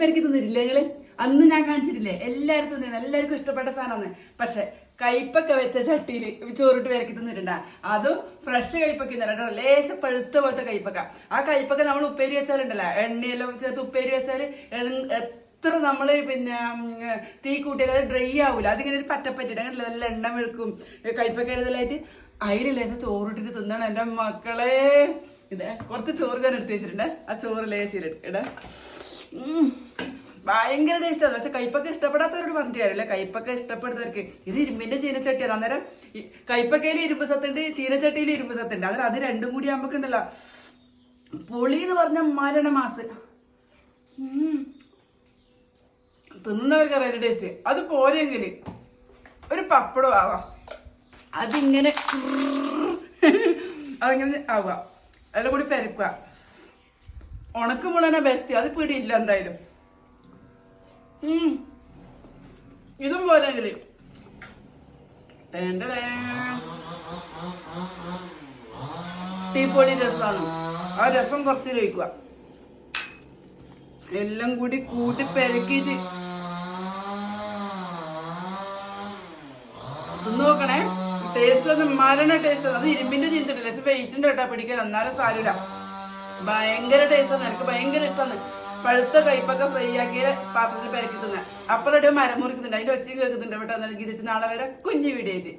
പെരക്കി തിന്നിട്ടില്ലേ നിങ്ങള്? അന്ന് ഞാൻ കാണിച്ചിട്ടില്ലേ? എല്ലാരും തിന്നു, എല്ലാവർക്കും ഇഷ്ടപ്പെട്ട സാധനമാണ്. പക്ഷെ കയ്പൊക്കെ വെച്ച ചട്ടിയിൽ ചോറിട്ട് പെരക്കി തിന്നിട്ടുണ്ടാ. അതും ഫ്രഷ് കയ്പൊക്കെ ഇന്നലെ ലേശ പഴുത്ത പോലത്തെ കയ്പൊക്കെ. ആ കയ്പൊക്കെ നമ്മൾ ഉപ്പേരി വെച്ചാലുണ്ടല്ലോ, എണ്ണയെല്ലാം ചേർത്ത് ഉപ്പേരി വെച്ചാൽ എത്ര നമ്മള് പിന്നെ തീ കൂട്ടിയാൽ അത് ഡ്രൈ ആവൂല. അതിങ്ങനെ ഒരു പറ്റപ്പറ്റിട്ട് അങ്ങനെ നല്ല എണ്ണ വെളുക്കും കയ്പൊക്കെ എഴുതലായിട്ട് അതിൽ ലേശം ചോറിട്ടിട്ട് തിന്നണം എൻ്റെ മക്കളെ. ഇത് കുറച്ച് ചോറ് ഞാൻ എടുത്ത് വെച്ചിട്ടുണ്ട്. ആ ചോറ് ലേശം ഇടാം. ഭയങ്കര ടേസ്റ്റാണ്. പക്ഷെ കയ്പൊക്കെ ഇഷ്ടപ്പെടാത്തവരോട് പറഞ്ഞിട്ട് കാര്യമില്ല. കയ്പൊക്കെ ഇഷ്ടപ്പെടുന്നവർക്ക് ഇത് ഇരുമ്പിന്റെ ചീനച്ചട്ടിയാണ്. അന്നേരം കയ്പക്കയിൽ ഇരുമ്പ് സത്തുണ്ട്, ചീനച്ചട്ടിയിൽ ഇരുമ്പ് സത്തുണ്ട്. അന്നേരം അത് രണ്ടും കൂടി ആകുമ്പോണ്ടല്ലോ പൊളി എന്ന് പറഞ്ഞ മരണമാസ്. തിന്നുന്നവർക്ക് അറിയാം ടേസ്റ്റ്. അത് പോരെങ്കിൽ ഒരു പപ്പടം ആവാം. അതിങ്ങനെ അതിങ്ങനെ ആവുക, അതിൽ കൂടി പെരക്കുക. ഉണക്കുമുളനെ ബെസ്റ്റ്. അത് പിടിയില്ല എന്തായാലും. ഇതും പോരെങ്കിൽ ടീപ്പൊളി രസമാണ്. ആ രസം കുറച്ച് കഴിക്കുക. എല്ലാം കൂടി കൂട്ടി പെരക്കിയിട്ട് തിന്നു നോക്കണേ. ടേസ്റ്റ് ഒന്ന് മരണ ടേസ്റ്റ്. അത് ഇരുമ്പിന്റെ ചീന്തിട്ടില്ല, വെയിറ്റ് ഉണ്ട് കേട്ടോ പിടിക്കാൻ. എന്നാലും സാരില്ല, ഭയങ്കര ടേസ്റ്റാണ്. എനിക്ക് ഭയങ്കര ഇഷ്ടമാണ്. പഴുത്ത കയ്പൊക്കെ ഫ്രൈ ആക്കിയ പാത്രത്തിൽ പെരക്കി തിന്നാൻ. അപ്പുറം മരം മുറിക്കുന്നുണ്ട്, അതിന്റെ ഒച്ചയും കേൾക്കുന്നുണ്ട്. പെട്ടെന്ന് നാളെ വരെ കുഞ്ഞു വീഡിയോ ആയിട്ട്.